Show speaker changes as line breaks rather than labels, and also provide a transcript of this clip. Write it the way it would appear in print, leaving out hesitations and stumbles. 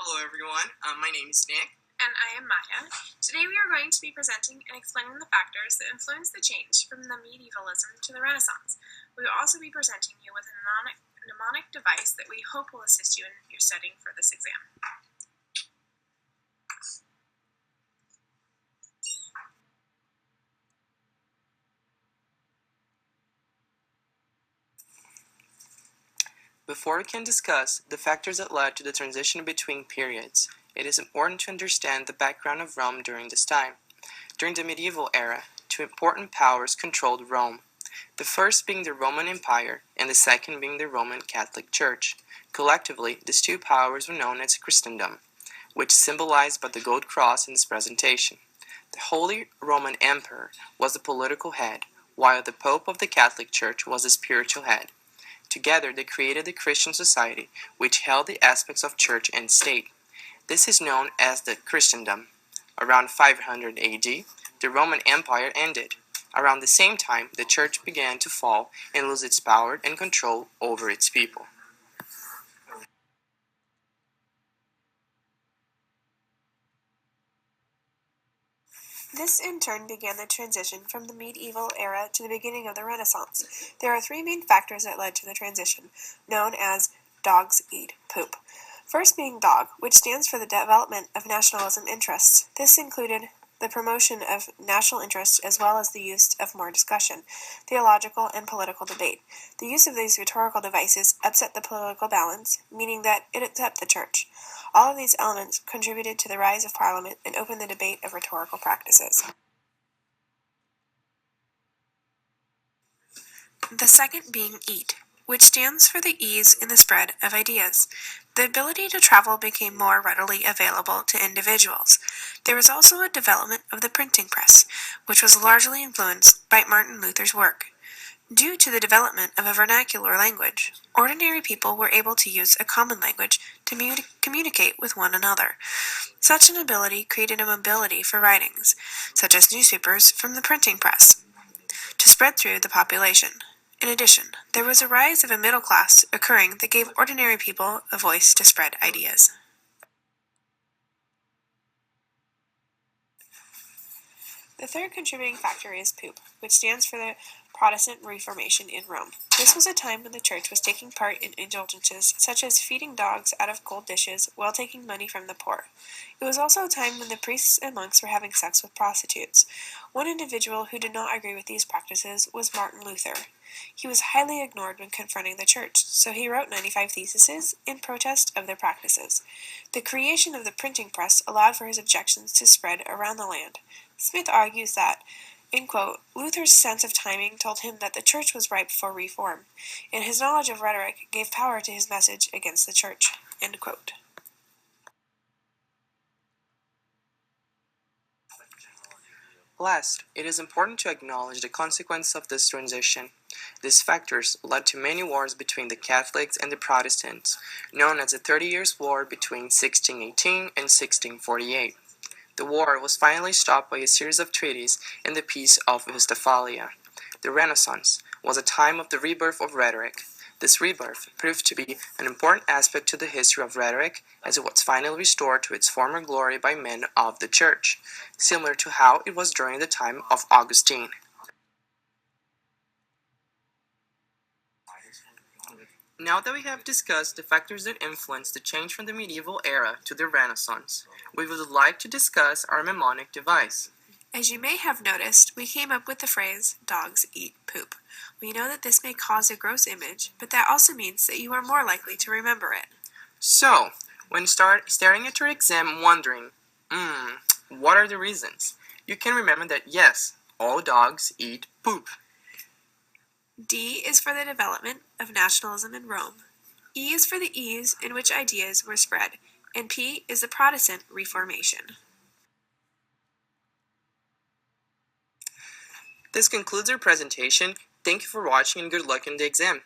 Hello everyone, my name is Nick.
And I am Maya. Today we are going to be presenting and explaining the factors that influence the change from the medievalism to the Renaissance. We will also be presenting you with a mnemonic device that we hope will assist you in your studying for this exam.
Before we can discuss the factors that led to the transition between periods, it is important to understand the background of Rome during this time. During the medieval era, two important powers controlled Rome, the first being the Roman Empire and the second being the Roman Catholic Church. Collectively, these two powers were known as Christendom, which is symbolized by the gold cross in this presentation. The Holy Roman Emperor was the political head, while the Pope of the Catholic Church was the spiritual head. Together they created the Christian society, which held the aspects of church and state. This is known as the Christendom. Around 500 AD, the Roman Empire ended. Around the same time, the church began to fall and lose its power and control over its people.
This in turn began the transition from the medieval era to the beginning of the Renaissance. There are three main factors that led to the transition, known as dogs eat poop. First being dog, which stands for the development of nationalism interests. This included the promotion of national interests as well as the use of more discussion, theological, and political debate. The use of these rhetorical devices upset the political balance, meaning that it upset the church. All of these elements contributed to the rise of Parliament and opened the debate of rhetorical practices. The second being eat, which stands for the ease in the spread of ideas. The ability to travel became more readily available to individuals. There was also a development of the printing press, which was largely influenced by Martin Luther's work. Due to the development of a vernacular language, ordinary people were able to use a common language to communicate with one another. Such an ability created a mobility for writings, such as newspapers from the printing press, to spread through the population. In addition, there was a rise of a middle class occurring that gave ordinary people a voice to spread ideas. The third contributing factor is poop, which stands for the Protestant Reformation in Rome. This was a time when the church was taking part in indulgences such as feeding dogs out of gold dishes while taking money from the poor. It was also a time when the priests and monks were having sex with prostitutes. One individual who did not agree with these practices was Martin Luther. He was highly ignored when confronting the church, so he wrote 95 theses in protest of their practices. The creation of the printing press allowed for his objections to spread around the land. Smith argues that, in quote, Luther's sense of timing told him that the church was ripe for reform, and his knowledge of rhetoric gave power to his message against the church, end quote.
Last, it is important to acknowledge the consequence of this transition. These factors led to many wars between the Catholics and the Protestants, known as the 30 Years' War between 1618 and 1648. The war was finally stopped by a series of treaties and the Peace of Westphalia. The Renaissance was a time of the rebirth of rhetoric. This rebirth proved to be an important aspect to the history of rhetoric, as it was finally restored to its former glory by men of the Church, similar to how it was during the time of Augustine. Now that we have discussed the factors that influenced the change from the medieval era to the Renaissance, we would like to discuss our mnemonic device.
As you may have noticed, we came up with the phrase, dogs eat poop. We know that this may cause a gross image, but that also means that you are more likely to remember it.
So, when staring at your exam wondering, what are the reasons? You can remember that yes, all dogs eat poop.
D is for the development of nationalism in Rome. E is for the ease in which ideas were spread, and P is the Protestant Reformation.
This concludes our presentation. Thank you for watching and good luck in the exam.